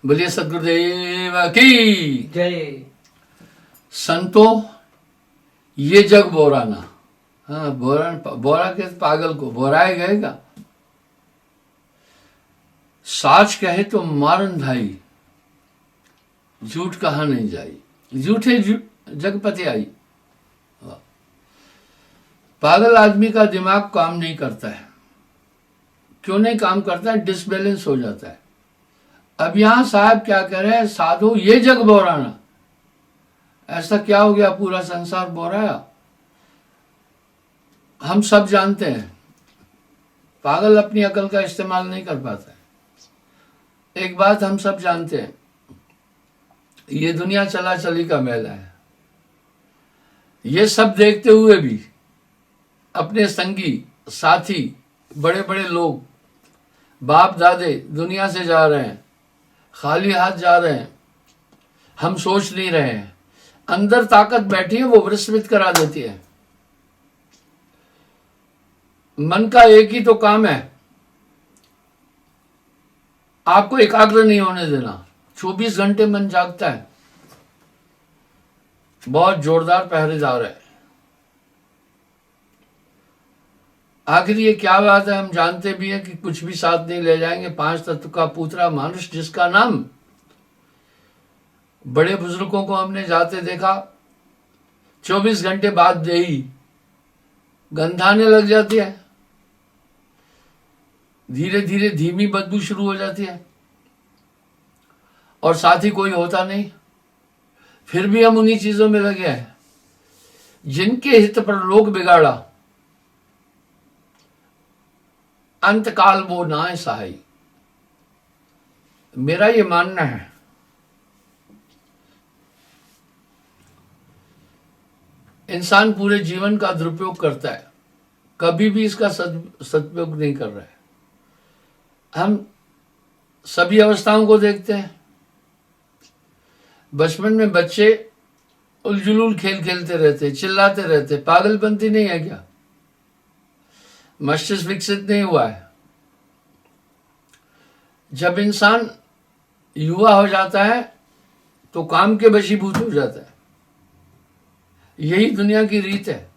बोलिए सदगुरुदेव की जय। संतो ये जग बोराना। हाँ, बोरा के पागल को बोराए गएगा। साच कहे तो मारन भाई, झूठ कहा नहीं जाई, झूठे जगपति आई। पागल आदमी का दिमाग काम नहीं करता है। क्यों नहीं काम करता है? डिसबैलेंस हो जाता है। अब यहां साहब क्या कह रहे हैं? साधु ये जग बोराना। ऐसा क्या हो गया? पूरा संसार बोराया। हम सब जानते हैं पागल अपनी अकल का इस्तेमाल नहीं कर पाता है। एक बात हम सब जानते हैं, ये दुनिया चला चली का मेला है। ये सब देखते हुए भी अपने संगी साथी बड़े बड़े लोग बाप दादे दुनिया से जा रहे हैं, खाली हाथ जा रहे हैं। हम सोच नहीं रहे हैं। अंदर ताकत बैठी है, वो विस्मृत करा देती है। मन का एक ही तो काम है, आपको एकाग्र नहीं होने देना। 24 घंटे मन जागता है। बहुत जोरदार पहरेदार है। आखिर ये क्या बात है? हम जानते भी हैं कि कुछ भी साथ नहीं ले जाएंगे। 5 तत्व का पूतरा मानुष, जिसका नाम बड़े बुजुर्गों को हमने जाते देखा, 24 घंटे बाद देही गंधाने लग जाती है। धीरे धीरे धीमी बदबू शुरू हो जाती है और साथ ही कोई होता नहीं। फिर भी हम उन्हीं चीजों में लगे हैं जिनके हित पर लोग बिगाड़ा। अंतकाल वो नाय सहाय। मेरा ये मानना है, इंसान पूरे जीवन का दुरुपयोग करता है, कभी भी इसका सदुपयोग नहीं कर रहा है। हम सभी अवस्थाओं को देखते हैं। बचपन में बच्चे उलझुलूल खेल खेलते रहते, चिल्लाते रहते। पागलपंती नहीं है क्या? मस्तिष्क विकसित नहीं हुआ है। जब इंसान युवा हो जाता है तो काम के वशीभूत हो जाता है। यही दुनिया की रीत है।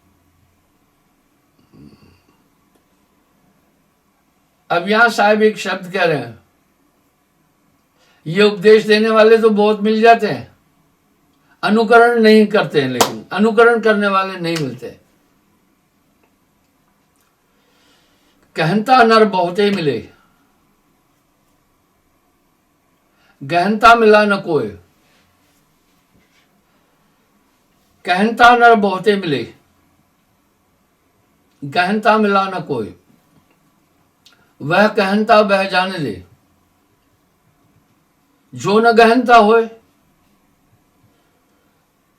अब यहां साहब एक शब्द कह रहे हैं, ये उपदेश देने वाले तो बहुत मिल जाते हैं, अनुकरण नहीं करते हैं। लेकिन अनुकरण करने वाले नहीं मिलते। कहनता नर बहुते मिले, गहनता मिला न कोई। कहनता नर बहुते मिले, गहनता मिला न कोई। वह कहनता बह जाने दे, जो न गहनता होए।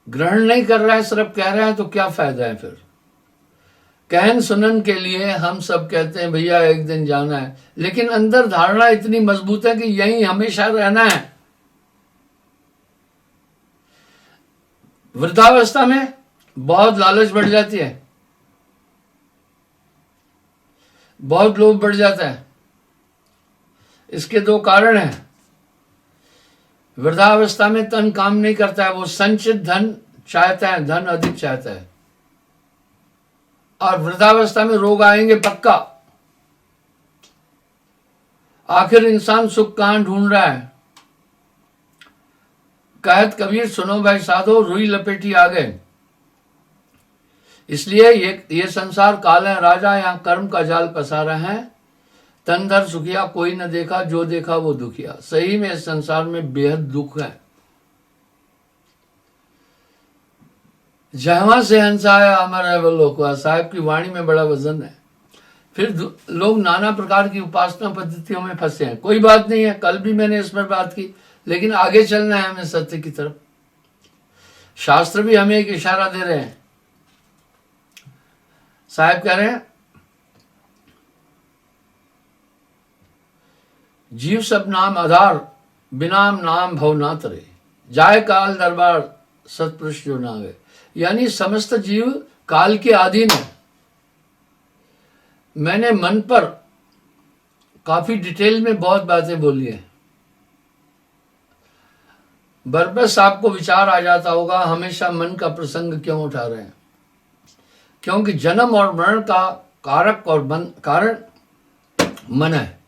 ग्रहण नहीं कर रहा है, सिर्फ कह रहा है, तो क्या फायदा है फिर? कहन सुनन के लिए हम सब कहते हैं भैया एक दिन जाना है, लेकिन अंदर धारणा इतनी मजबूत है कि यहीं हमेशा रहना है। वृद्धावस्था में बहुत लालच बढ़ जाती है, बहुत लोभ बढ़ जाता है। इसके 2 कारण हैं। वृद्धावस्था में तन काम नहीं करता है, वो संचित धन चाहता है, धन अधिक चाहता है। और वृद्धावस्था में रोग आएंगे पक्का। आखिर इंसान सुख कहां ढूंढ रहा है? कहत कबीर सुनो भाई साधो, रुई लपेटी आ गए। इसलिए ये संसार काल है राजा, यहां कर्म का जाल पसारा है। तनधर सुखिया कोई न देखा, जो देखा वो दुखिया। सही में इस संसार में बेहद दुख है। जहां से हंस आया अमर है वो लोकवा। साहब की वाणी में बड़ा वजन है। फिर लोग नाना प्रकार की उपासना पद्धतियों में फंसे हैं। कोई बात नहीं है, कल भी मैंने इस पर बात की, लेकिन आगे चलना है हमें सत्य की तरफ। शास्त्र भी हमें एक इशारा दे रहे हैं। साहब कह रहे हैं, जीव सब नाम आधार, बिनाम नाम भव ना तरे। जाय काल दरबार सतपुरुष जो नावे। यानी समस्त जीव काल के अधीन है। मैंने मन पर काफी डिटेल में बहुत बातें बोली है। बरबस आपको विचार आ जाता होगा हमेशा मन का प्रसंग क्यों उठा रहे हैं, क्योंकि जन्म और मरण का कारक और कारण मन है।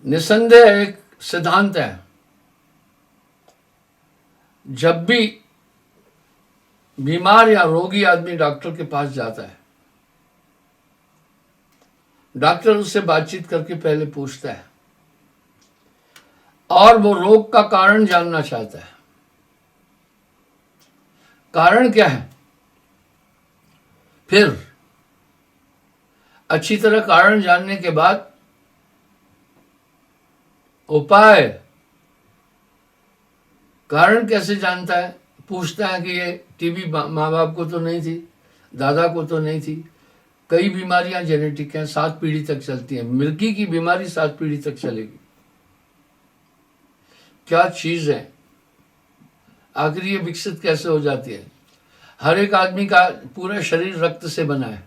निसंदेह एक सिद्धांत है, जब भी बीमार या रोगी आदमी डॉक्टर के पास जाता है, डॉक्टर उससे बातचीत करके पहले पूछता है और वो रोग का कारण जानना चाहता है। कारण क्या है, फिर अच्छी तरह कारण जानने के बाद उपाय, कारण कैसे जानता है, पूछता है कि ये टीबी माँ बाप को तो नहीं थी, दादा को तो नहीं थी। कई बीमारियां जेनेटिक हैं, 7 पीढ़ी तक चलती हैं। मिल्की की बीमारी 7 पीढ़ी तक चलेगी। क्या चीज है, आखिर ये विकसित कैसे हो जाती है। हर एक आदमी का पूरा शरीर रक्त से बना है।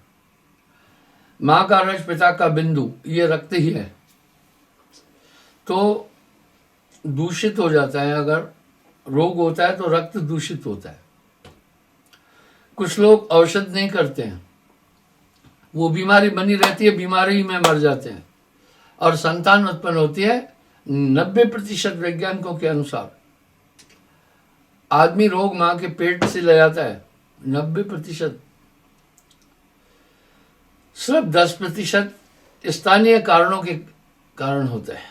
मां का रज, पिता का बिंदु, ये रक्त ही है। तो दूषित हो जाता है, अगर रोग होता है तो रक्त दूषित होता है। कुछ लोग औषध नहीं करते हैं, वो बीमारी बनी रहती है, बीमारी में मर जाते हैं और संतान उत्पन्न होती है। 90% वैज्ञानिकों के अनुसार आदमी रोग मां के पेट से ले आता है, 90%। सिर्फ 10% स्थानीय कारणों के कारण होता है।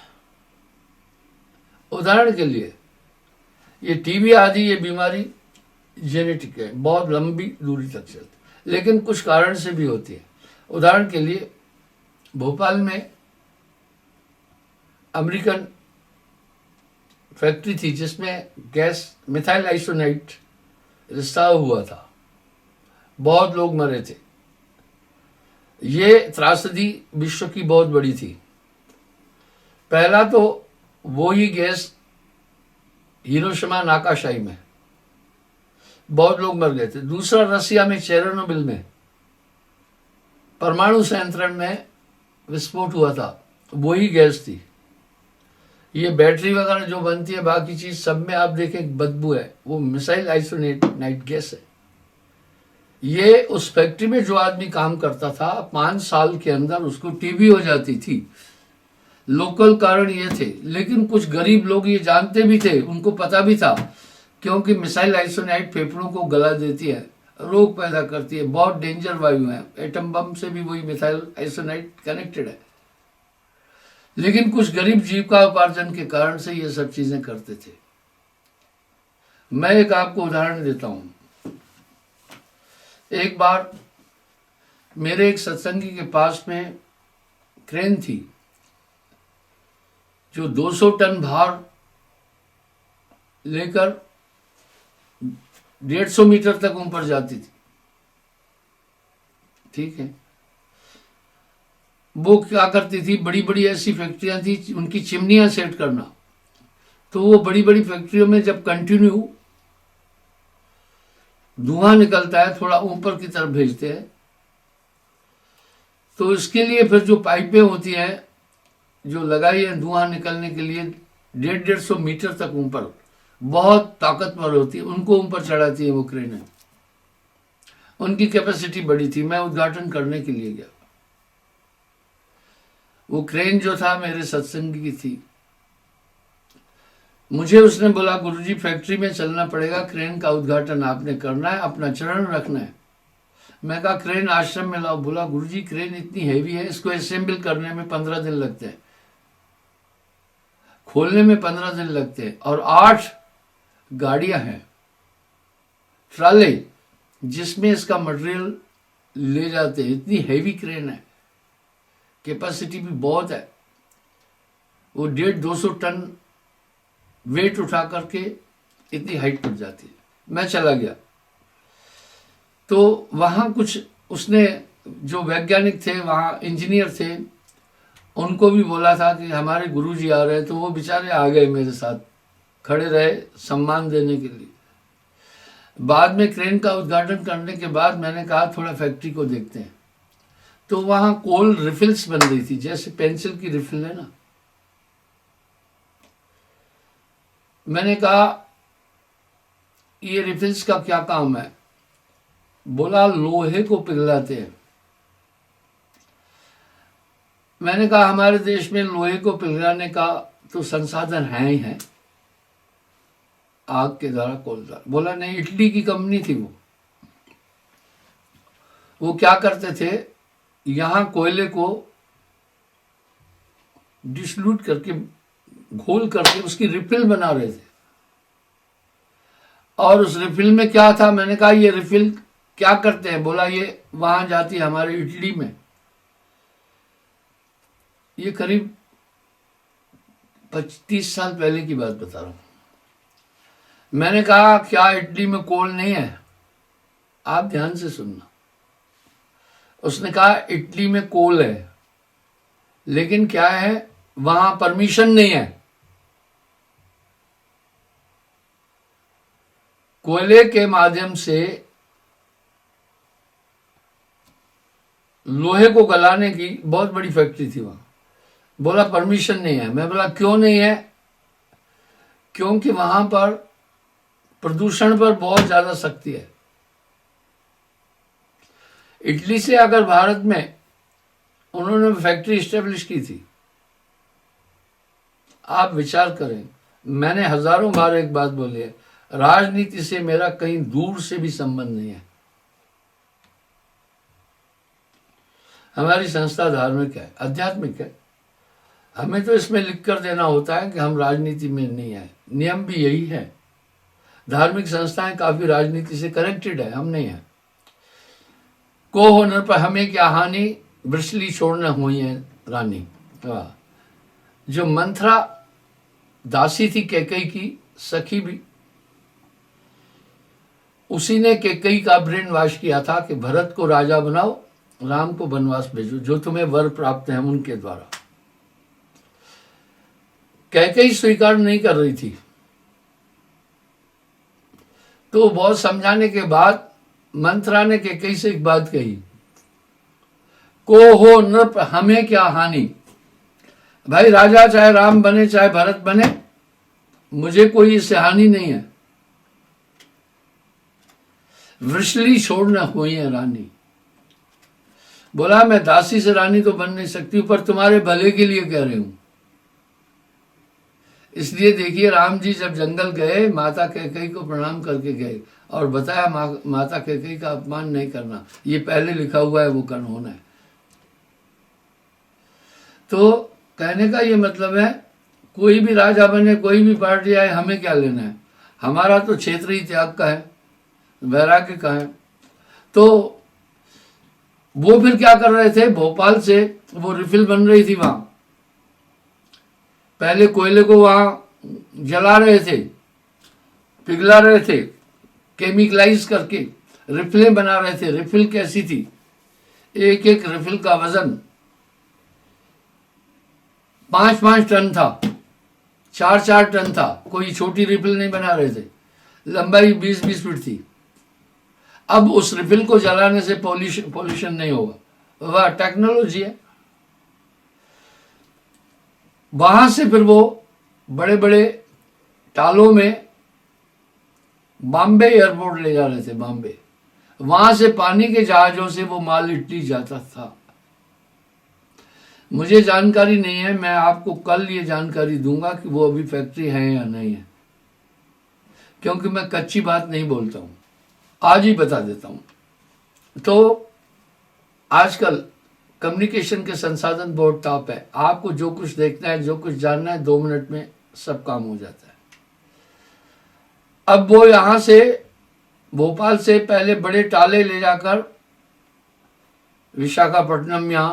उदाहरण के लिए ये टीबी आदि ये बीमारी जेनेटिक है, बहुत लंबी दूरी तक चलती है, लेकिन कुछ कारण से भी होती है। उदाहरण के लिए भोपाल में अमेरिकन फैक्ट्री थी जिसमें गैस मिथाइल आइसोनाइट रिसाव हुआ था, बहुत लोग मरे थे। ये त्रासदी विश्व की बहुत बड़ी थी। पहला तो वो ही गैस हिरोशिमा नाकाशाई में बहुत लोग मर गए थे। दूसरा रसिया में चेरनोबिल में परमाणु संयंत्र में विस्फोट हुआ था, वही गैस थी। ये बैटरी वगैरह जो बनती है, बाकी चीज सब में आप देखें बदबू है, वो मिसाइल आइसोनाइट गैस है। ये उस फैक्ट्री में जो आदमी काम करता था, 5 साल के अंदर उसको टीबी हो जाती थी। लोकल कारण ये थे, लेकिन कुछ गरीब लोग ये जानते भी थे, उनको पता भी था, क्योंकि मिसाइल आइसोनाइट फेफड़ों को गला देती है, रोग पैदा करती है, बहुत डेंजर वायु है। एटम बम से भी वही मिसाइल आइसोनाइट कनेक्टेड है। लेकिन कुछ गरीब जीविका उपार्जन के कारण से ये सब चीजें करते थे। मैं एक आपको उदाहरण देता हूं। एक बार मेरे एक सत्संगी के पास में क्रेन थी जो 200 टन भार लेकर 150 मीटर तक ऊपर जाती थी। ठीक है, वो क्या करती थी, बड़ी बड़ी ऐसी फैक्ट्रियां थी, उनकी चिमनियां सेट करना। तो वो बड़ी बड़ी फैक्ट्रियों में जब कंटिन्यू धुआं निकलता है, थोड़ा ऊपर की तरफ भेजते हैं, तो इसके लिए फिर जो पाइपें होती हैं जो लगाई है धुआं निकलने के लिए, 150 मीटर तक ऊपर, बहुत ताकतवर होती है, उनको ऊपर चढ़ाती है वो क्रेन। उनकी कैपेसिटी बड़ी थी। मैं उद्घाटन करने के लिए गया। वो क्रेन जो था मेरे सत्संगी की थी। मुझे उसने बोला, गुरुजी फैक्ट्री में चलना पड़ेगा, क्रेन का उद्घाटन आपने करना है, अपना चरण रखना है। मैं कहा क्रेन आश्रम में लाओ। बोला गुरुजी क्रेन इतनी हैवी है, इसको असेंबल करने में 15 दिन लगते हैं, खोलने में 15 दिन लगते हैं, और 8 गाड़ियां हैं, ट्राले, जिसमें इसका मटेरियल ले जाते हैं। इतनी हैवी क्रेन है, कैपेसिटी भी बहुत है। वो 150-200 टन वेट उठा करके इतनी हाइट पर जाती है। मैं चला गया तो वहां कुछ उसने जो वैज्ञानिक थे, वहां इंजीनियर थे, उनको भी बोला था कि हमारे गुरुजी आ रहे हैं। तो वो बेचारे आ गए, मेरे साथ खड़े रहे सम्मान देने के लिए। बाद में क्रेन का उद्घाटन करने के बाद मैंने कहा थोड़ा फैक्ट्री को देखते हैं। तो वहां कोल रिफिल्स बन रही थी, जैसे पेंसिल की रिफिल है ना। मैंने कहा ये रिफिल्स का क्या काम है? बोला लोहे को पिघलाते हैं। मैंने कहा हमारे देश में लोहे को पिघलाने का तो संसाधन है ही है, आग के द्वारा कोयला। बोला नहीं, इटली की कंपनी थी वो क्या करते थे, यहां कोयले को डिसल्यूट करके, घोल करके उसकी रिफिल बना रहे थे। और उस रिफिल में क्या था? मैंने कहा ये रिफिल क्या करते हैं? बोला ये वहां जाती है हमारे इटली में। ये करीब 25 साल पहले की बात बता रहा हूं। मैंने कहा क्या इटली में कोल नहीं है? आप ध्यान से सुनना। उसने कहा इटली में कोल है, लेकिन क्या है, वहां परमिशन नहीं है। कोयले के माध्यम से लोहे को गलाने की बहुत बड़ी फैक्ट्री थी वहां। बोला परमिशन नहीं है। मैं बोला क्यों नहीं है? क्योंकि वहां पर प्रदूषण पर बहुत ज्यादा सख्ती है। इटली से अगर भारत में उन्होंने फैक्ट्री स्टेब्लिश की थी, आप विचार करें। मैंने हजारों बार एक बात बोली है, राजनीति से मेरा कहीं दूर से भी संबंध नहीं है। हमारी संस्था धार्मिक है, आध्यात्मिक है। हमें तो इसमें लिख कर देना होता है कि हम राजनीति में नहीं है। नियम भी यही है। धार्मिक संस्थाएं काफी राजनीति से कनेक्टेड है, हम नहीं है। को होने पर हमें क्या हानि, वृषली छोड़ना हुई है रानी। जो मंथरा दासी थी कैकेयी की सखी भी, उसी ने कैकेयी का ब्रेन वॉश किया था कि भरत को राजा बनाओ, राम को वनवास भेजो, जो तुम्हें वर प्राप्त है उनके द्वारा। कैकेयी स्वीकार नहीं कर रही थी, तो बहुत समझाने के बाद मंथरा ने कैकेयी से एक बात कही, को हो नृप हमें क्या हानि। भाई राजा चाहे राम बने चाहे भरत बने, मुझे कोई इससे हानि नहीं है। वृषली छोड़ना हुई है रानी। बोला मैं दासी से रानी तो बन नहीं सकती, पर तुम्हारे भले के लिए कह रही हूं। इसलिए देखिए राम जी जब जंगल गए, माता कैकेयी को प्रणाम करके गए और बताया माता कैकेयी का अपमान नहीं करना, ये पहले लिखा हुआ है, वो कर्म होना है। तो कहने का ये मतलब है, कोई भी राजा बने, कोई भी पार्टी आए, हमें क्या लेना है। हमारा तो क्षेत्र ही त्याग का है, वैराग्य का है। तो वो फिर क्या कर रहे थे, भोपाल से वो रिफिल बन रही थी वहां। पहले कोयले को वहां जला रहे थे, पिघला रहे थे, केमिकलाइज करके रिफिलें बना रहे थे। रिफिल कैसी थी, एक एक रिफिल का वजन 5-5 टन था, 4-4 टन था। कोई छोटी रिफिल नहीं बना रहे थे। लंबाई 20-20 फीट थी। अब उस रिफिल को जलाने से पॉल्यूशन नहीं होगा, वह टेक्नोलॉजी है। वहां से फिर वो बड़े बड़े टालों में बॉम्बे एयरपोर्ट ले जा रहे थे, बॉम्बे। वहां से पानी के जहाजों से वो माल इटली जाता था। मुझे जानकारी नहीं है, मैं आपको कल ये जानकारी दूंगा कि वो अभी फैक्ट्री है या नहीं है, क्योंकि मैं कच्ची बात नहीं बोलता हूं, आज ही बता देता हूं। तो आजकल कम्युनिकेशन के संसाधन बहुत टॉप है। आपको जो कुछ देखना है, जो कुछ जानना है, 2 मिनट में सब काम हो जाता है। अब वो यहां से भोपाल से पहले बड़े टाले ले जाकर विशाखापट्टनम या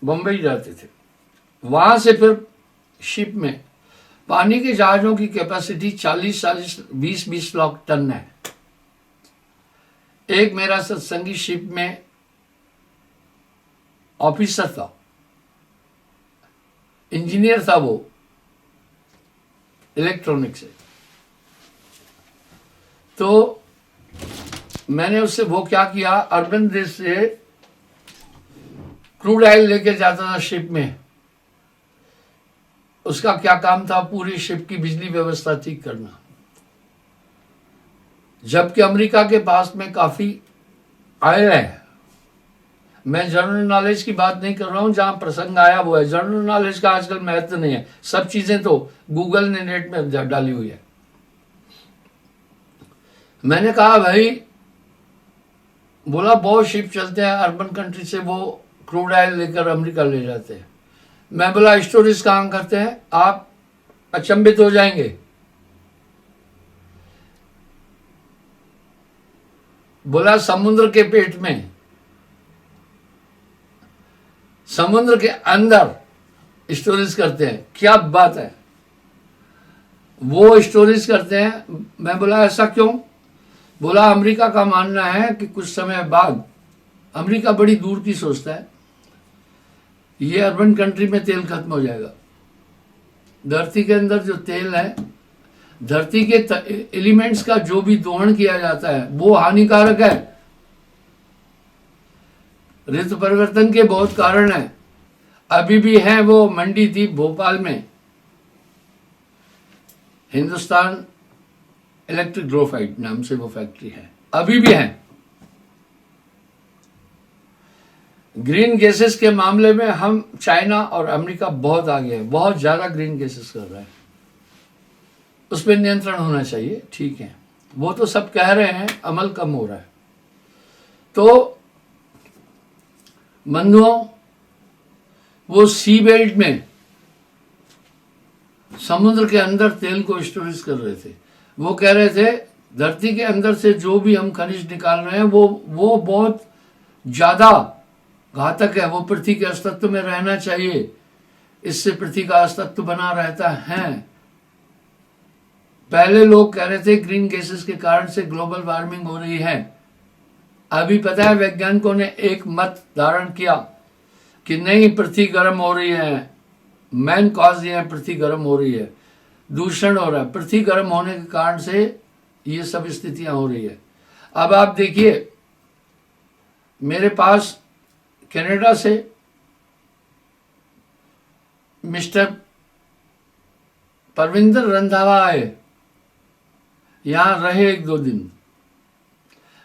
बंबई जाते थे। वहां से फिर शिप में, पानी के जहाजों की कैपेसिटी 20-20 लाख टन है। एक मेरा सत्संगी शिप में ऑफिसर था, इंजीनियर था, वो इलेक्ट्रॉनिक से। तो मैंने उससे वो क्या किया, अर्बन देश से क्रूड ऑयल लेके जाता था शिप में। उसका क्या काम था? पूरी शिप की बिजली व्यवस्था ठीक करना। जबकि अमेरिका के पास में काफी आयल है। मैं जनरल नॉलेज की बात नहीं कर रहा हूं, जहां प्रसंग आया वो है। जनरल नॉलेज का आजकल महत्व नहीं है, सब चीजें तो गूगल ने नेट में डाली हुई है। मैंने कहा भाई, बोला बहुत शिप चलते हैं अर्बन कंट्री से, वो क्रूड ऑयल लेकर अमेरिका ले जाते हैं। मैं बोला स्टोरेज कहां करते हैं? आप अचंभित हो जाएंगे। बोला समुद्र के पेट में, समुद्र के अंदर स्टोरेज करते हैं। क्या बात है, वो स्टोरेज करते हैं। मैं बोला ऐसा क्यों? बोला अमेरिका का मानना है कि कुछ समय बाद, अमेरिका बड़ी दूर की सोचता है, ये अर्बन कंट्री में तेल खत्म हो जाएगा। धरती के अंदर जो तेल है, धरती के एलिमेंट्स का जो भी दोहन किया जाता है वो हानिकारक है। ऋतु परिवर्तन के बहुत कारण है, अभी भी है। वो मंडी थी भोपाल में, हिंदुस्तान इलेक्ट्रिक ग्रोफाइट नाम से वो फैक्ट्री है, अभी भी है। ग्रीन गैसेस के मामले में हम, चाइना और अमेरिका बहुत आगे है, बहुत ज्यादा ग्रीन गैसेस कर रहा है। उस पर नियंत्रण होना चाहिए, ठीक है, वो तो सब कह रहे हैं, अमल कम हो रहा है। तो बंधुओं, वो सी बेल्ट में समुद्र के अंदर तेल को स्टोरेज कर रहे थे। वो कह रहे थे धरती के अंदर से जो भी हम खनिज निकाल रहे हैं वो बहुत ज्यादा घातक है, वो पृथ्वी के अस्तित्व में रहना चाहिए, इससे पृथ्वी का अस्तित्व बना रहता है। पहले लोग कह रहे थे ग्रीन गैसेस के कारण से ग्लोबल वार्मिंग हो रही है। अभी पता है वैज्ञानिकों ने एक मत धारण किया कि नहीं, पृथ्वी गर्म हो रही है, मैन कॉज ये है, पृथ्वी गर्म हो रही है, दूषण हो रहा है, पृथ्वी गर्म होने के कारण से ये सब स्थितियां हो रही है। अब आप देखिए, मेरे पास कनाडा से मिस्टर परविंदर रंधावा आए, यहां रहे 1-2 दिन।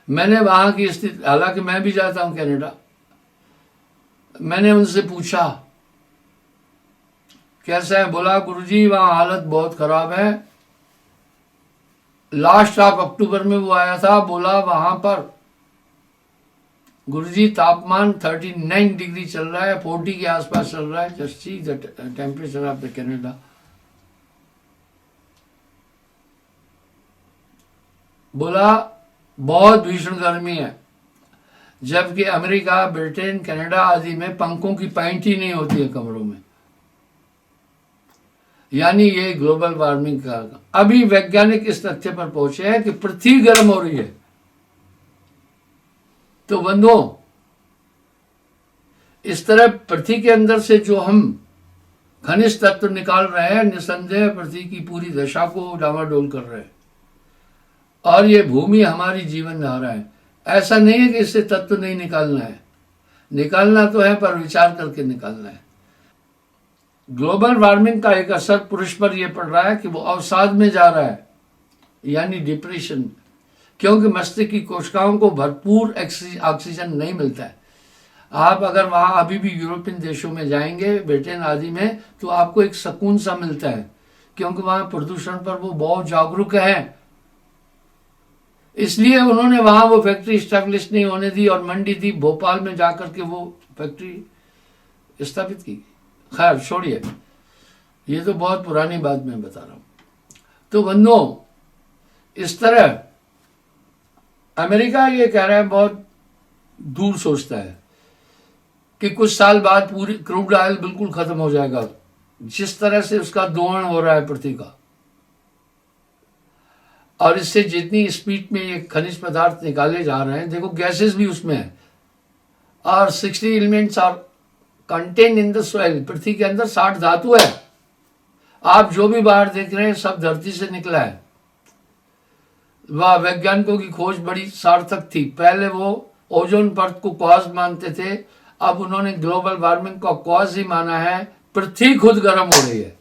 मैंने वहां की स्थिति, हालांकि मैं भी जाता हूं कनाडा, मैंने उनसे पूछा कैसा है? बोला गुरुजी वहां हालत बहुत खराब है। लास्ट ऑफ अक्टूबर में वो आया था, बोला वहां पर गुरुजी तापमान 39 डिग्री चल रहा है, 40 के आसपास चल रहा है। Just see the temperature of the Canada. बोला बहुत भीषण गर्मी है, जबकि अमेरिका, ब्रिटेन, कनाडा आदि में पंखों की पाइंट ही नहीं होती है कमरों में। यानी ये ग्लोबल वार्मिंग का, अभी वैज्ञानिक इस तथ्य पर पहुंचे हैं कि पृथ्वी गर्म हो रही है। तो बंधुओं, इस तरह पृथ्वी के अंदर से जो हम खनिज तत्व निकाल रहे हैं, निसंदेह पृथ्वी की पूरी दशा को डामाडोल कर रहे हैं। और ये भूमि हमारी जीवन धारा है। ऐसा नहीं है कि इससे तत्व नहीं निकालना है, निकालना तो है, पर विचार करके निकालना है। ग्लोबल वार्मिंग का एक असर पुरुष पर यह पड़ रहा है कि वो अवसाद में जा रहा है, यानी डिप्रेशन, क्योंकि मस्तिष्क की कोशिकाओं को भरपूर ऑक्सीजन नहीं मिलता है। आप अगर वहां अभी भी यूरोपियन देशों में जाएंगे, ब्रिटेन आदि में, तो आपको एक सुकून सा मिलता है, क्योंकि वहां प्रदूषण पर वो बहुत जागरूक है। इसलिए उन्होंने वहां वो फैक्ट्री स्टैब्लिश नहीं होने दी और मंडी थी भोपाल में जाकर के वो फैक्ट्री स्थापित की। खैर छोड़िए, ये तो बहुत पुरानी बात मैं बता रहा हूं। तो बंधुओं, इस तरह अमेरिका ये कह रहा है, बहुत दूर सोचता है कि कुछ साल बाद पूरी क्रूड ऑयल बिल्कुल खत्म हो जाएगा, जिस तरह से उसका दोहन हो रहा है पृथ्वी का, और इससे जितनी स्पीड में ये खनिज पदार्थ निकाले जा रहे हैं, देखो गैसेस भी उसमें है, और 60 elements are contain in the soil. पृथ्वी के अंदर 60 धातु है। आप जो भी बाहर देख रहे हैं सब धरती से निकला है। वह वैज्ञानिकों की खोज बड़ी सार्थक थी। पहले वो ओजोन परत को कॉज मानते थे, अब उन्होंने ग्लोबल वार्मिंग का कॉज ही माना है। पृथ्वी खुद गर्म हो रही है।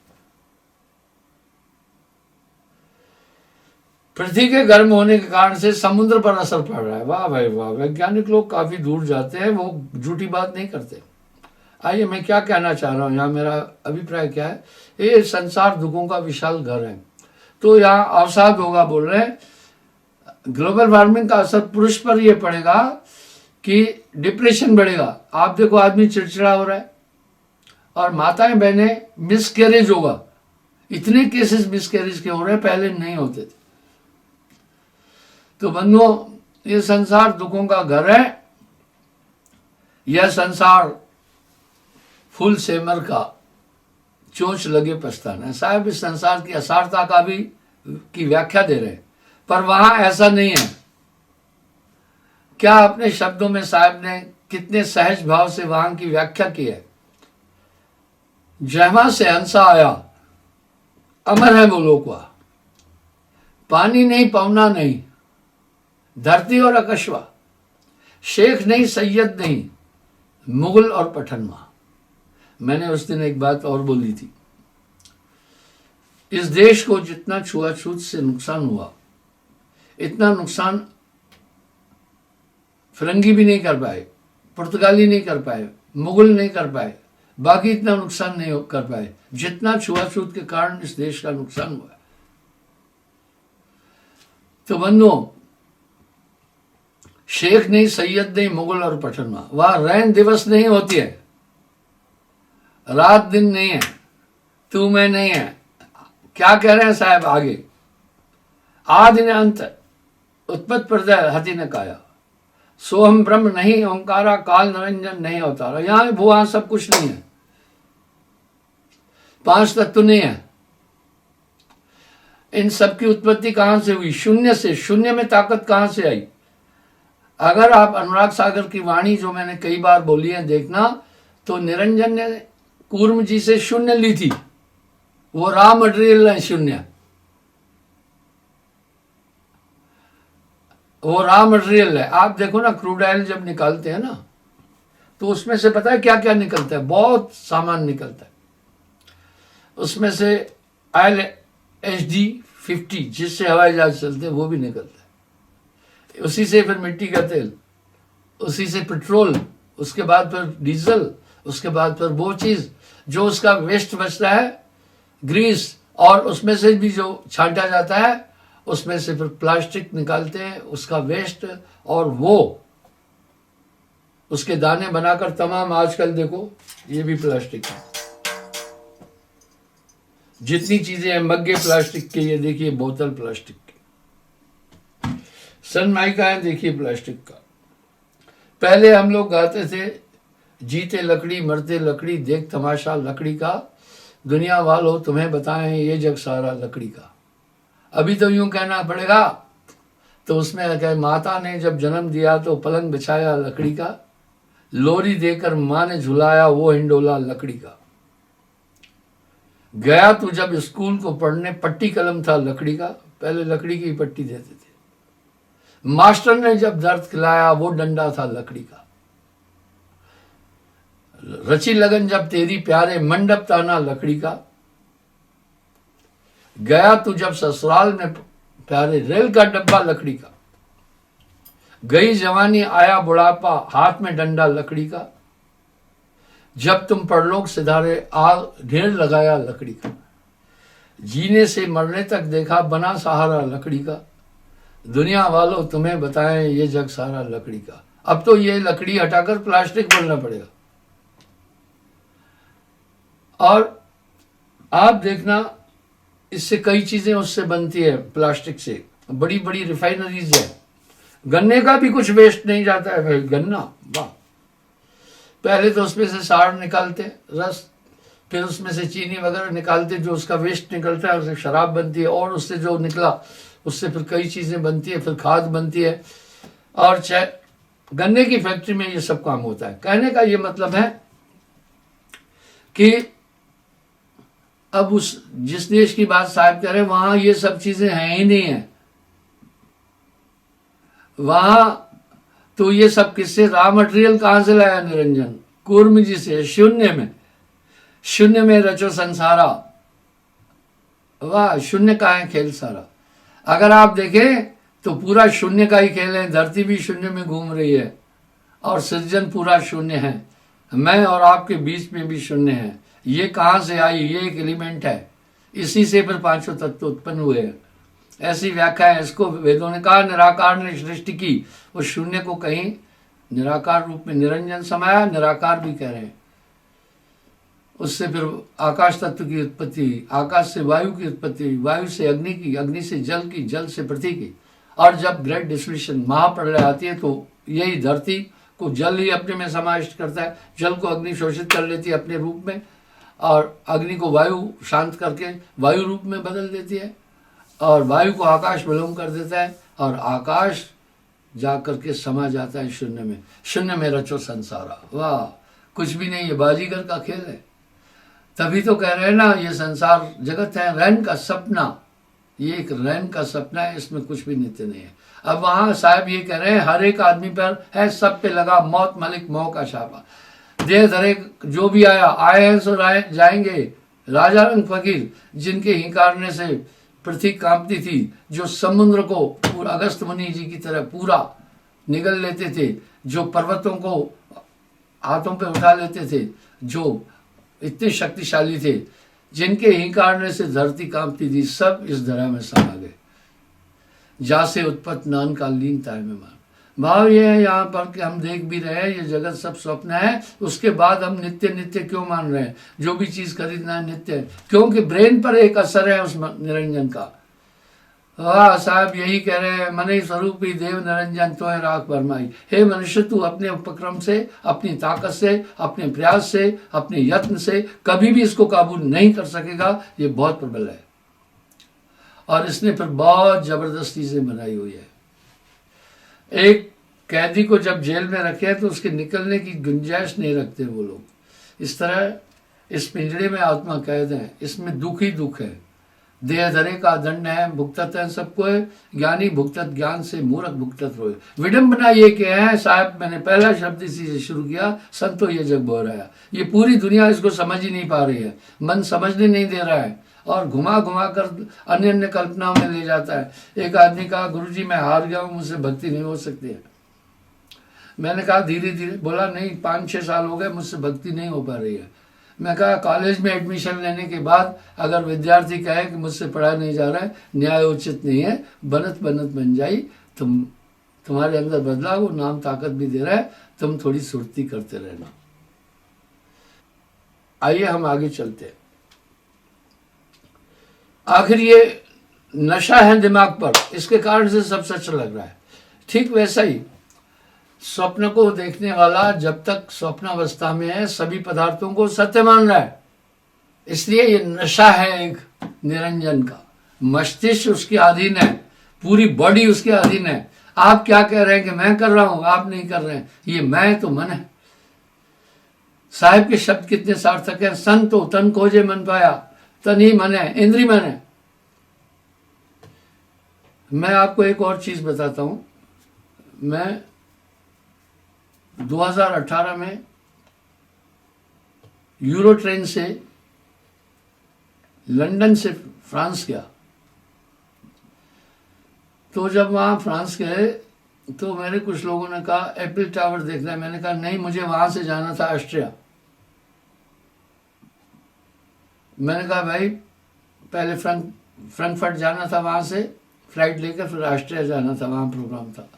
पृथ्वी के गर्म होने के कारण से समुद्र पर असर पड़ रहा है। वाह भाई वाह, वैज्ञानिक लोग काफी दूर जाते हैं, वो झूठी बात नहीं करते। आइए, मैं क्या कहना चाह रहा हूँ यहाँ, मेरा अभिप्राय क्या है। ये संसार दुखों का विशाल घर है। तो यहाँ अवसाद होगा बोल रहे हैं। ग्लोबल वार्मिंग का असर पुरुष पर यह पड़ेगा कि डिप्रेशन बढ़ेगा। आप देखो, आदमी चिड़चिड़ा हो रहा है, और माताएं बहनें मिसकैरेज होगा। इतने केसेस मिसकैरेज के हो रहे हैं, पहले नहीं होते थे। तो बंधुओं, ये संसार दुखों का घर है। यह संसार फूल सेमर का चोंच लगे पछताना है। साहब इस संसार की असारता का भी की व्याख्या दे रहे हैं, पर वहां ऐसा नहीं है। क्या अपने शब्दों में साहब ने कितने सहज भाव से वहां की व्याख्या की है। जहां से हंसा आया, अमर है वो लोकवा। पानी नहीं, पवना नहीं, धरती और अकशवा, शेख नहीं, सैयद नहीं, मुगल और पठनवा। मैंने उस दिन एक बात और बोली थी। इस देश को जितना छुआछूत से नुकसान हुआ, इतना नुकसान फिरंगी भी नहीं कर पाए, पुर्तगाली नहीं कर पाए, मुगल नहीं कर पाए, बाकी इतना नुकसान नहीं कर पाए जितना छुआछूत के कारण इस देश का नुकसान हुआ। तो बंधुओं, शेख नहीं, सैयद नहीं, मुगल और पठनवा। वहां रैन दिवस नहीं होती है, रात दिन नहीं है, तू मैं नहीं है। क्या कह रहे हैं साहब आगे, आदि ने अंत, उत्पत्ति प्रलय हति न काया, सोहम ब्रह्म नहीं ओंकारा, काल निरंजन नहीं अवतारा। यहां वहां सब कुछ नहीं है, पांच तत्व नहीं है। इन सब की उत्पत्ति कहां से हुई? शून्य से। शून्य में ताकत कहां से आई? अगर आप अनुराग सागर की वाणी जो मैंने कई बार बोली है देखना, तो निरंजन ने कूर्म जी से शून्य ली थी। वो रॉ मटेरियल है शून्य, वो रॉ मटेरियल है। आप देखो ना, क्रूड ऑयल जब निकालते हैं ना, तो उसमें से पता है क्या क्या निकलता है? बहुत सामान निकलता है। उसमें से ऑयल HD50 जिससे हवाई जहाज चलते हैं वो भी निकलता है। उसी से फिर मिट्टी का तेल, उसी से पेट्रोल, उसके बाद फिर डीजल, उसके बाद फिर वो चीज जो उसका वेस्ट बचता है, ग्रीस, और उसमें से भी जो छांटा जाता है, उसमें से फिर प्लास्टिक निकालते हैं, उसका वेस्ट, और वो उसके दाने बनाकर तमाम, आजकल देखो ये भी प्लास्टिक है। जितनी चीजें हैं, मग्गे प्लास्टिक के, ये देखिए बोतल प्लास्टिक की, सनमाइका है देखिए प्लास्टिक का। पहले हम लोग गाते थे, जीते लकड़ी मरते लकड़ी, देख तमाशा लकड़ी का, दुनिया वालों तुम्हें बताएं ये जग सारा लकड़ी का। अभी तो यूं कहना पड़ेगा। तो उसमें क्या, माता ने जब जन्म दिया तो पलंग बिछाया लकड़ी का, लोरी देकर माँ ने झुलाया वो हिंडोला लकड़ी का। गया तू जब स्कूल को पढ़ने, पट्टी कलम था लकड़ी का, पहले लकड़ी की पट्टी देते थे। मास्टर ने जब दर्द खिलाया वो डंडा था लकड़ी का। रची लगन जब तेरी प्यारे, मंडप ताना लकड़ी का। गया तू जब ससुराल में प्यारे, रेल का डब्बा लकड़ी का। गई जवानी आया बुढ़ापा, हाथ में डंडा लकड़ी का। जब तुम परलोक सिधारे, आग ढेर लगाया लकड़ी का। जीने से मरने तक देखा बना सहारा लकड़ी का। दुनिया वालों तुम्हें बताएं ये जग सारा लकड़ी का। अब तो ये लकड़ी हटाकर प्लास्टिक बोलना पड़ेगा। और आप देखना, इससे कई चीजें उससे बनती है, प्लास्टिक से। बड़ी बड़ी रिफाइनरीज है। गन्ने का भी कुछ वेस्ट नहीं जाता है भाई, गन्ना, वाह। पहले तो उसमें से साड़ निकालते रस, फिर उसमें से चीनी वगैरह निकालते, जो उसका वेस्ट निकलता है उससे शराब बनती है, और उससे जो निकला उससे फिर कई चीजें बनती है, फिर खाद बनती है। और चाहे गन्ने की फैक्ट्री में ये सब काम होता है। कहने का ये मतलब है कि अब उस जिस देश की बात साहब कह रहे हैं, वहां ये सब चीजें हैं ही नहीं है। वहां तो ये सब किससे, रॉ मटेरियल कहां से लाया निरंजन? कूर्म जी से। शून्य में, शून्य में रचो संसारा, वाह। शून्य का है खेल सारा। अगर आप देखें तो पूरा शून्य का ही खेल है, धरती भी शून्य में घूम रही है और सृजन पूरा शून्य है, मैं और आपके बीच में भी शून्य है। ये कहाँ से आई? ये एक एलिमेंट है, इसी से फिर पांचों तत्व उत्पन्न हुए हैं। ऐसी व्याख्या है इसको वेदों ने कहा। निराकार ने सृष्टि की, उस शून्य को कहीं निराकार रूप में निरंजन समाया, निराकार भी कह रहे हैं। उससे फिर आकाश तत्व की उत्पत्ति, आकाश से वायु की उत्पत्ति, वायु से अग्नि की, अग्नि से जल की, जल से पृथ्वी की। और जब ग्रेट डिस्ट्रीब्यूशन महाप्रलय आती है तो यही धरती को जल ही अपने में समाविष्ट करता है, जल को अग्नि शोषित कर लेती है अपने रूप में, और अग्नि को वायु शांत करके वायु रूप में बदल देती है, और वायु को आकाश विलोम कर देता है, और आकाश जा करके समा जाता है शून्य में। शून्य में रचो संसारा। वाह, कुछ भी नहीं, ये बाजीगर का खेल है। तभी तो कह रहे हैं ना, ये संसार जगत है रैन का सपना, ये एक रैन का सपना है, इसमें कुछ भी नित्य नहीं है। अब वहां साहब ये कह रहे हैं हर एक आदमी पर है, सब पे लगा मौत मलिक मोह का छापा। देह धरे जो भी आया, आए हैं सो जाएंगे। राजा रंग फकीर जिनके हिंकारने से पृथ्वी कांपती थी, जो समुद्र को पूरा अगस्त मुनि जी की तरह पूरा निगल लेते थे, जो पर्वतों को हाथों पे उठा लेते थे, जो इतने शक्तिशाली थे, जिनके हिंकारने से धरती कांपती थी, सब इस धरा में समा गए। जासे उत्पत्त नान का लीनता में मान। भाव ये है यहाँ पर कि हम देख भी रहे हैं ये जगत सब स्वप्न है, उसके बाद हम नित्य नित्य क्यों मान रहे हैं? जो भी चीज खरीदना है नित्य है, क्योंकि ब्रेन पर एक असर है उस निरंजन का। वाह साहब, यही कह रहे हैं, मन स्वरूप ही देव निरंजन तो है राख भरमाई। हे मनुष्य, तू अपने उपक्रम से, अपनी ताकत से, अपने प्रयास से, अपने यत्न से कभी भी इसको काबू नहीं कर सकेगा। ये बहुत प्रबल है और इसने फिर बहुत जबरदस्ती से बनाई हुई है। एक कैदी को जब जेल में रखे तो उसके निकलने की गुंजाइश नहीं रखते वो लोग। इस तरह इस पिंजरे में आत्मा कैद है, इसमें दुख ही दुख है। देह धरे का दंड है, भुगतत है सबको है, ज्ञानी भुगतत ज्ञान से, मूर्ख भुगतत रोए। विडंबना ये क्या है साहब, मैंने पहला शब्द इसी से शुरू किया, संतो ये जग बो रहा है। ये पूरी दुनिया इसको समझ ही नहीं पा रही है, मन समझने नहीं दे रहा है और घुमा घुमा कर अन्य अन्य कल्पनाओं में ले जाता है। एक आदमी कहा, गुरुजी मैं हार गया हूं, मुझसे भक्ति नहीं हो सकती है। मैंने कहा धीरे धीरे, बोला नहीं 5-6 साल हो गए मुझसे भक्ति नहीं हो पा रही है। मैं कहा कॉलेज में एडमिशन लेने के बाद अगर विद्यार्थी कहे कि मुझसे पढ़ा नहीं जा रहा है, न्याय उचित नहीं है, बनत बनत बन जाई, तुम्हारे अंदर बदलाव, वो नाम ताकत भी दे रहा है, तुम थोड़ी सुर्ती करते रहना। आइए हम आगे चलते हैं। आखिर ये नशा है दिमाग पर, इसके कारण से सब सच लग रहा है। ठीक वैसा ही स्वप्न को देखने वाला जब तक स्वप्नावस्था में है सभी पदार्थों को सत्य मान रहा है, इसलिए ये नशा है एक निरंजन का। मस्तिष्क उसके अधीन है, पूरी बॉडी उसके अधीन है। आप क्या कह रहे हैं कि मैं कर रहा हूं, आप नहीं कर रहे हैं, ये मैं तो मन है। साहिब के शब्द कितने सार्थक हैं, सन तो तन खोजे मन पाया, तन ही मन है, इंद्री मन है। मैं आपको एक और चीज बताता हूं। मैं 2018 में यूरो ट्रेन से लंदन से फ्रांस गया। तो जब वहां फ्रांस गए तो मेरे कुछ लोगों ने कहा एफिल टावर देखना है। मैंने कहा नहीं, मुझे वहां से जाना था ऑस्ट्रिया। मैंने कहा भाई पहले फ्रैंकफर्ट जाना था, वहां से फ्लाइट लेकर फिर ऑस्ट्रिया जाना था, वहां प्रोग्राम था।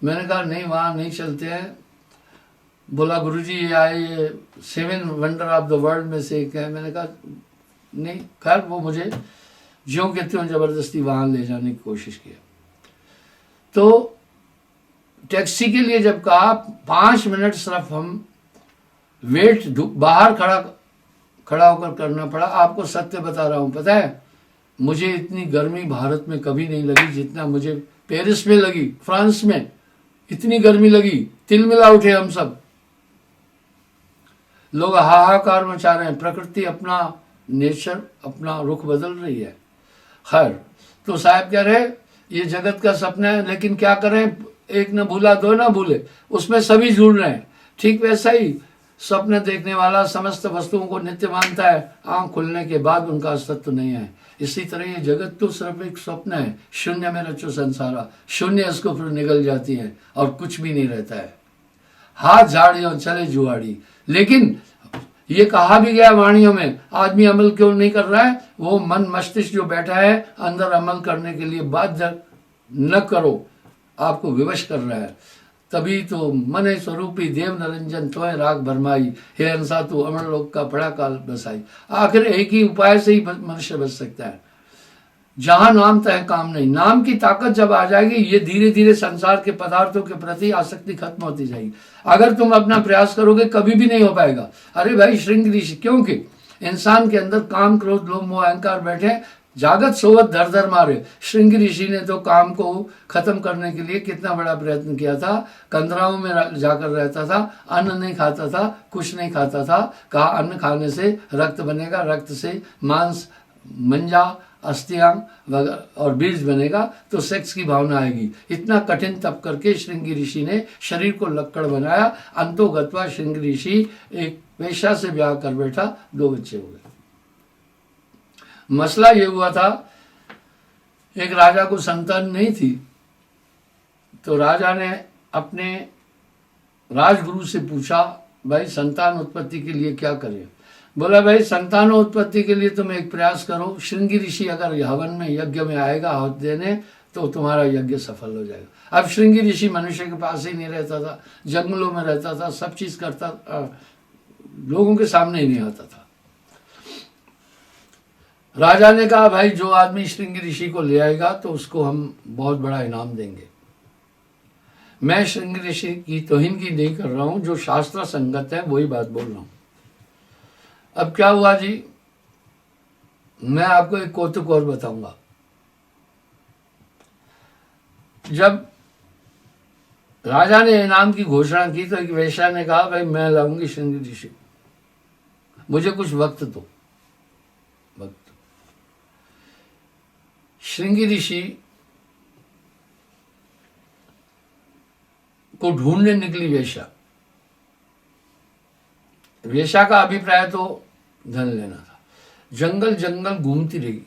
मैंने कहा नहीं वहां नहीं चलते हैं। बोला गुरुजी ये आए, ये 7 वंडर ऑफ द वर्ल्ड में से एक है। मैंने कहा नहीं, खैर वो मुझे ज्यों के त्यों जबरदस्ती वहां ले जाने की कोशिश किया। तो टैक्सी के लिए जब कहा 5 मिनट सिर्फ हम वेट बाहर खड़ा होकर करना पड़ा। आपको सत्य बता रहा हूं, पता है मुझे इतनी गर्मी भारत में कभी नहीं लगी जितना मुझे पेरिस में लगी। फ्रांस में इतनी गर्मी लगी, तिल मिला उठे हम सब। लोग हाहाकार मचा रहे हैं, प्रकृति अपना नेचर, अपना रुख बदल रही है। खैर, तो साहब कह रहे ये जगत का सपना है, लेकिन क्या करें, एक न भूला दो न भूले, उसमें सभी जुड़ रहे हैं। ठीक वैसा ही स्वप्न देखने वाला समस्त वस्तुओं को नित्य मानता है, आंख खुलने के बाद उनका अस्तित्व नहीं है। इसी तरह ये जगत तो सिर्फ एक स्वप्न है, शून्य में रचो संसारा, शून्य इसको फिर निकल जाती है और कुछ भी नहीं रहता है। हाथ झाड़ी और चले जुआड़ी। लेकिन ये कहा भी गया वाणियों में, आदमी अमल क्यों नहीं कर रहा है? वो मन मस्तिष्क जो बैठा है अंदर अमल करने के लिए बाध्य न करो, आपको विवश कर रहा है। तभी तो मन स्वरूपी देव निरंजन तोय राग भरमाई, हे हंसा तू अमर लोक का बड़ा काल बसाई। आखिर एक ही उपाय से ही मनुष्य बच सकता है, जहां नाम तय काम नहीं। नाम की ताकत जब आ जाएगी, ये धीरे धीरे संसार के पदार्थों के प्रति आसक्ति खत्म होती जाएगी। अगर तुम अपना प्रयास करोगे कभी भी नहीं हो पाएगा। अरे भाई श्रृंग ऋषि, क्योंकि इंसान के अंदर काम क्रोध लोभ मोह अहंकार बैठे, जागत सोवत धर धर मारे। श्रृंग ऋषि ने तो काम को खत्म करने के लिए कितना बड़ा प्रयत्न किया था। कंदराओं में जाकर रहता था, अन्न नहीं खाता था, कुछ नहीं खाता था। कहा अन्न खाने से रक्त बनेगा, रक्त से मांस, मंजा, अस्थियां और बीज बनेगा, तो सेक्स की भावना आएगी। इतना कठिन तप करके श्रृंगी ऋषि ने शरीर को लक्कड़ बनाया। अंतोगत्वा श्रृंगी ऋषि एक वेश्या से ब्याह कर बैठा, 2 बच्चे हो गए। मसला ये हुआ था, एक राजा को संतान नहीं थी, तो राजा ने अपने राजगुरु से पूछा, भाई संतान उत्पत्ति के लिए क्या करें? बोला, भाई संतानोत्पत्ति के लिए तुम एक प्रयास करो। श्रृंगी ऋषि अगर हवन में यज्ञ में आएगा हवन देने, तो तुम्हारा यज्ञ सफल हो जाएगा। अब श्रृंगी ऋषि मनुष्य के पास ही नहीं रहता था, जंगलों में रहता था, सब चीज करता, लोगों के सामने ही नहीं आता था। राजा ने कहा, भाई जो आदमी श्रृंगी ऋषि को ले आएगा तो उसको हम बहुत बड़ा इनाम देंगे। मैं श्रृंगी ऋषि की तौहीन की नहीं कर रहा हूं, जो शास्त्र संगत है वही बात बोल रहा हूं। अब क्या हुआ जी, मैं आपको एक कौतुक और बताऊंगा। जब राजा ने इनाम की घोषणा की तो एक वेश्या ने कहा, भाई मैं लाऊंगी श्रृंगी ऋषि, मुझे कुछ वक्त दो। वक्त। श्रृंगी ऋषि को ढूंढने निकली वेश्या। वेश्या का अभिप्राय तो धन लेना था। जंगल जंगल घूमती रही।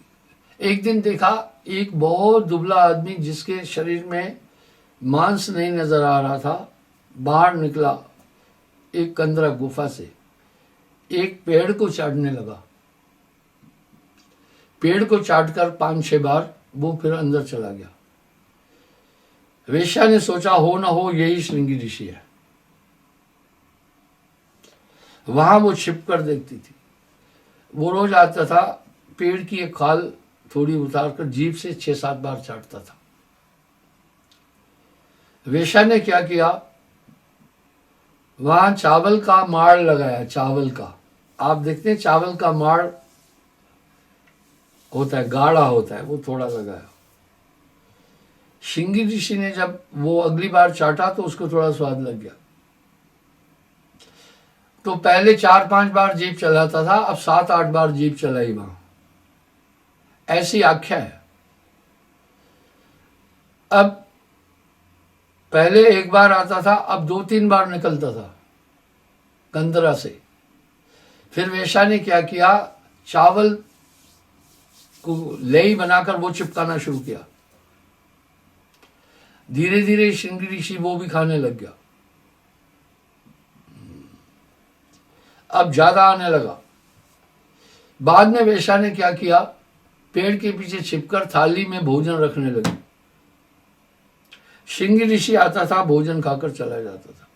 एक दिन देखा एक बहुत दुबला आदमी, जिसके शरीर में मांस नहीं नजर आ रहा था, बाहर निकला एक कंदरा गुफा से, एक पेड़ को चाटने लगा। पेड़ को चाटकर 5-6 बार वो फिर अंदर चला गया। वेश्या ने सोचा, हो ना हो यही श्रृंगी ऋषि है। वहां वो छिप कर देखती थी। वो रोज आता था, पेड़ की एक खाल थोड़ी उतार कर जीभ से 6-7 बार चाटता था। वेश्या ने क्या किया, वहां चावल का माड़ लगाया। चावल का, आप देखते हैं चावल का माड़ होता है, गाढ़ा होता है, वो थोड़ा लगाया। श्रृंगी ऋषि ने जब वो अगली बार चाटा तो उसको थोड़ा स्वाद लग गया। तो पहले 4-5 बार जीभ चलाता था, अब 7-8 बार जीभ चलाई वहां। ऐसी आख्या है। अब पहले एक बार आता था, अब 2-3 बार निकलता था कंदरा से। फिर वेश्या ने क्या किया, चावल को लेई बनाकर वो चिपकाना शुरू किया। धीरे धीरे श्रृंगी ऋषि वो भी खाने लग गया। अब ज्यादा आने लगा। बाद में वेश्या ने क्या किया, पेड़ के पीछे छिपकर थाली में भोजन रखने लगी। श्रृंगी ऋषि आता था, भोजन खाकर चला जाता था।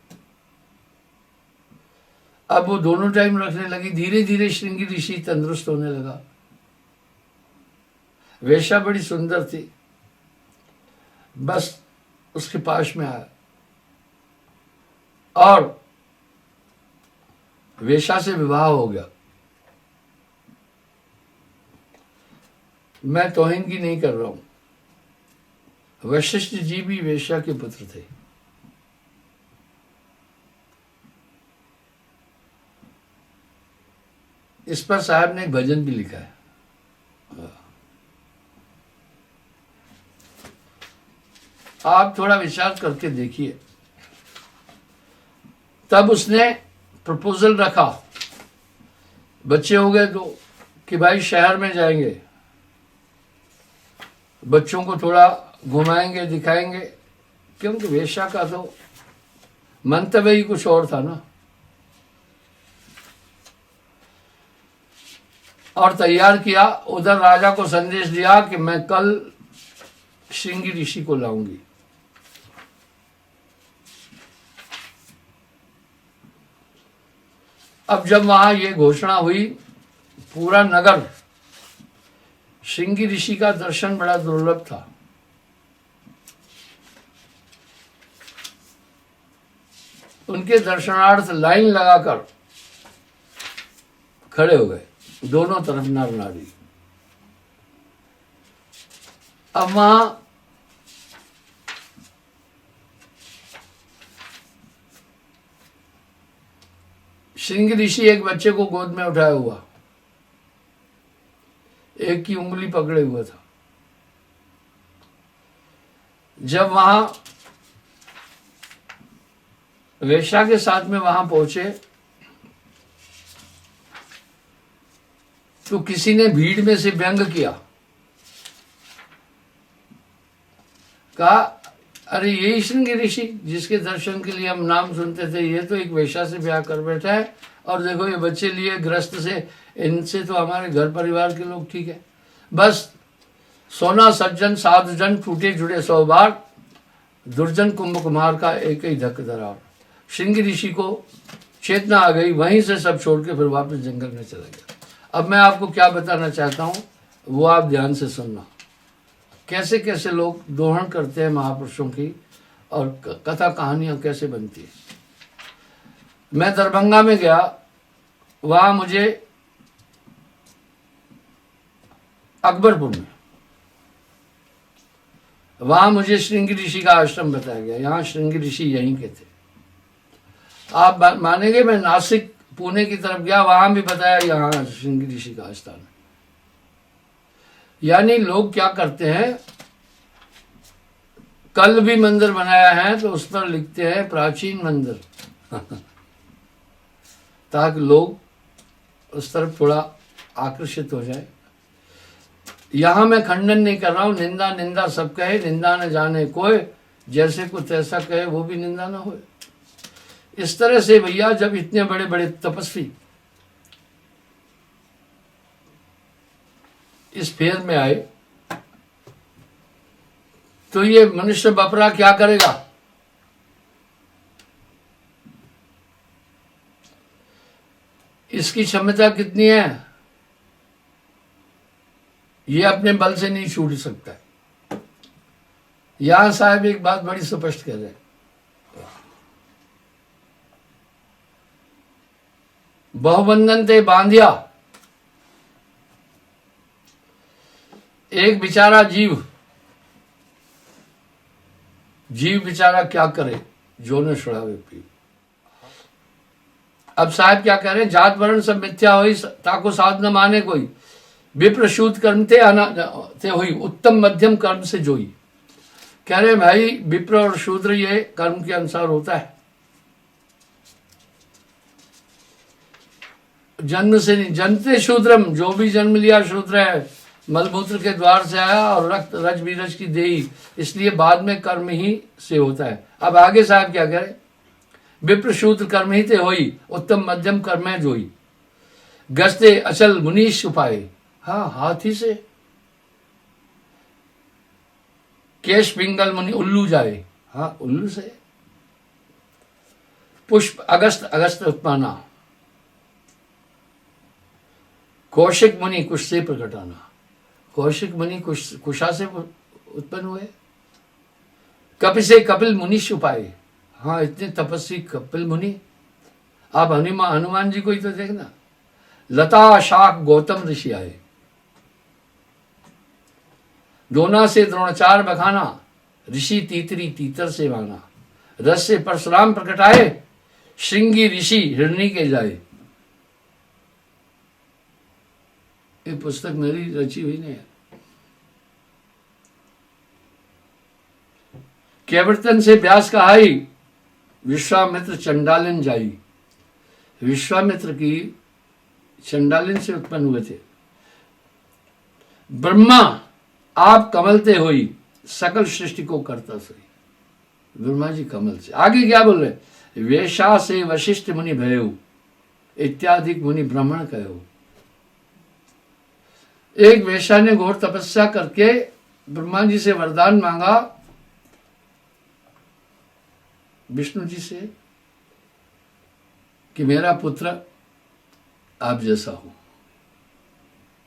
अब वो दोनों टाइम रखने लगी। धीरे धीरे श्रृंगी ऋषि तंदुरुस्त होने लगा। वेश्या बड़ी सुंदर थी, बस उसके पास में आया और वेश्या से विवाह हो गया। मैं तौहीन की नहीं कर रहा हूं। वशिष्ठ जी भी वेश्या के पुत्र थे। इस पर साहब ने एक भजन भी लिखा है। आप थोड़ा विचार करके देखिए। तब उसने प्रपोजल रखा, बच्चे हो गए तो, कि भाई शहर में जाएंगे, बच्चों को थोड़ा घुमाएंगे दिखाएंगे, क्योंकि वेश्या का तो मंतव्य ही कुछ और था ना। और तैयार किया, उधर राजा को संदेश दिया कि मैं कल श्रृंगी ऋषि को लाऊंगी। अब जब वहां ये घोषणा हुई, पूरा नगर, श्रृंगी ऋषि का दर्शन बड़ा दुर्लभ था। उनके दर्शनार्थ लाइन लगाकर खड़े हो गए दोनों तरफ नर नारी। अब वहां श्रृंगी ऋषि एक बच्चे को गोद में उठाया हुआ, एक की उंगली पकड़े हुआ था। जब वहां वेश्या के साथ में वहां पहुंचे तो किसी ने भीड़ में से व्यंग किया, कहा अरे यही श्रृंगी ऋषि जिसके दर्शन के लिए हम नाम सुनते थे, ये तो एक वेश्या से ब्याह कर बैठा है, और देखो ये बच्चे लिए ग्रस्त से, इनसे तो हमारे घर परिवार के लोग ठीक है। बस सोना सज्जन साधु जन टूटे जुड़े 100 बार, दुर्जन कुंभ कुमार का एक ही धक दरार। श्रृंगी ऋषि को चेतना आ गई, वहीं से सब छोड़ के फिर वापस जंगल में चला गया। अब मैं आपको क्या बताना चाहता हूं वो आप ध्यान से सुनना। कैसे कैसे लोग दोहन करते हैं महापुरुषों की, और कथा कहानियां कैसे बनती है। मैं दरभंगा में गया, वहां मुझे अकबरपुर में, वहां मुझे श्रृंगी ऋषि का आश्रम बताया गया। यहाँ श्रृंगी ऋषि यहीं के थे। आप मानेंगे, मैं नासिक पुणे की तरफ गया, वहां भी बताया यहाँ श्रृंगी ऋषि का स्थान है। यानी लोग क्या करते हैं, कल भी मंदिर बनाया है तो उस पर लिखते हैं प्राचीन मंदिर ताकि लोग उस तरफ थोड़ा आकर्षित हो जाए। यहां मैं खंडन नहीं कर रहा हूं, निंदा निंदा सब कहे, निंदा न जाने कोई, जैसे को तैसा कहे वो भी निंदा ना हो। इस तरह से भैया जब इतने बड़े बड़े तपस्वी इस फेर में आए तो ये मनुष्य बपरा क्या करेगा। इसकी क्षमता कितनी है, ये अपने बल से नहीं छूट सकता है। यहां साहब एक बात बड़ी स्पष्ट कह रहे हैं, बहुबंधन ते बांधिया, एक बेचारा जीव बेचारा क्या करे, जो न छुड़ावे पी। अब साहब क्या कह रहे हैं, जात वर्ण सब मिथ्या हुई, ताको साध न माने कोई, विप्र शूद्र कर्म ते हुई, उत्तम मध्यम कर्म से जोई। कह रहे भाई विप्र और शूद्र ये कर्म के अनुसार होता है, जन्म से नहीं। जन्मते शूद्रम, जो भी जन्म लिया शूद्र है, मलमूत्र के द्वार से आया और रक्त रज बीरज की देही, इसलिए बाद में कर्म ही से होता है। अब आगे साहब क्या कह रहे, विप्र शूद्र कर्म ही ते होई, उत्तम मध्यम कर्म है जोई, गस्ते अचल मुनीश उपाय। हाँ, हाथी से केश पिंगल मुनि उल्लू जाए, हाँ उल्लू से। पुष्प अगस्त अगस्त उत्पाना, कौशिक मुनि कुश से प्रकटाना। कौशिक मुनि कुशा से उत्पन्न हुए। कपि से कपिल मुनि छुपाए, हाँ इतने तपस्वी कपिल मुनि। आप हनुमान जी को ही तो देखना, लता शाख गौतम ऋषि आए, द्रोणा से द्रोणाचार्य बखाना, ऋषि तीतरी तीतर से माना, रस से परशुराम प्रकटाए, श्रृंगी ऋषि हिरणी के जाए। ये पुस्तक मेरी रची हुई नहीं है। केवर्तन से व्यास कहाई, विश्वामित्र चंडालिन जाई। विश्वामित्र की चंडालिन से उत्पन्न हुए थे। ब्रह्मा आप कमलते हुई सकल सृष्टि को करता सोई। ब्रह्मा जी कमल से। आगे क्या बोल रहे, वेशा से वशिष्ठ मुनि भयउ इत्यादि मुनि ब्राह्मण कहो। एक वेश्या ने घोर तपस्या करके ब्रह्मा जी से वरदान मांगा, विष्णु जी से, कि मेरा पुत्र आप जैसा हो।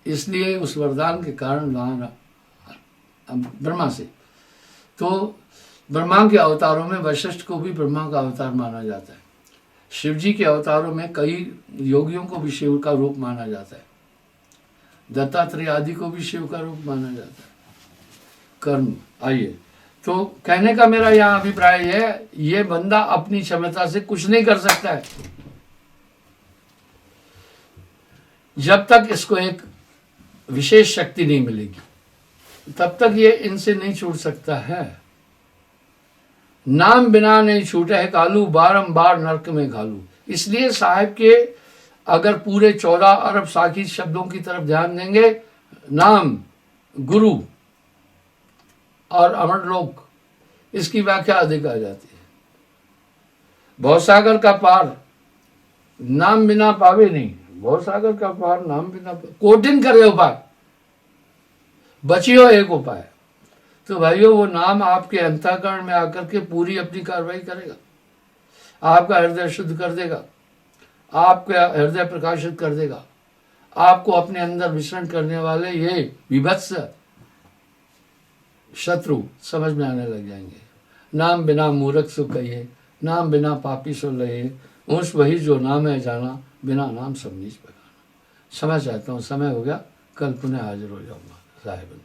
इसलिए उस वरदान के कारण वहां ब्रह्मा से, तो ब्रह्मा के अवतारों में वशिष्ठ को भी ब्रह्मा का अवतार माना जाता है। शिव जी के अवतारों में कई योगियों को भी शिव का रूप माना जाता है। दत्तात्रेय आदि को भी शिव का रूप माना जाता है। कर्म। आइए, तो कहने का मेरा यहाँ अभिप्राय है, ये बंदा अपनी क्षमता से कुछ नहीं कर सकता है जब तक इसको एक विशेष शक्ति नहीं मिलेगी, तब तक ये इनसे नहीं छूट सकता है। नाम बिना नहीं छूटे है कालू, बारंबार नरक में घालू। इसलिए साहिब के अगर पूरे 14 अरब साखी शब्दों की तरफ ध्यान देंगे, नाम, गुरु और अमरलोक, इसकी व्याख्या अधिक आ जाती है। भवसागर का पार नाम बिना पावे नहीं, भवसागर का पार नाम बिना, कोटिन करे उपाय बचियो एक उपाय। तो भाइयों, वो नाम आपके अंतःकरण में आकर के पूरी अपनी कार्रवाई करेगा, आपका हृदय शुद्ध कर देगा, आपका हृदय प्रकाशित कर देगा, आपको अपने अंदर विचरण करने वाले ये विभत्स शत्रु समझ में आने लग जाएंगे। नाम बिना मूर्ख सो कहिए, नाम बिना पापी सो लहे, उस वही जो नाम है जाना, बिना नाम सब नीच बगाना। समझ चाहता हूँ, समय हो गया, कल पुनः हाजिर हो जाऊंगा साहिब।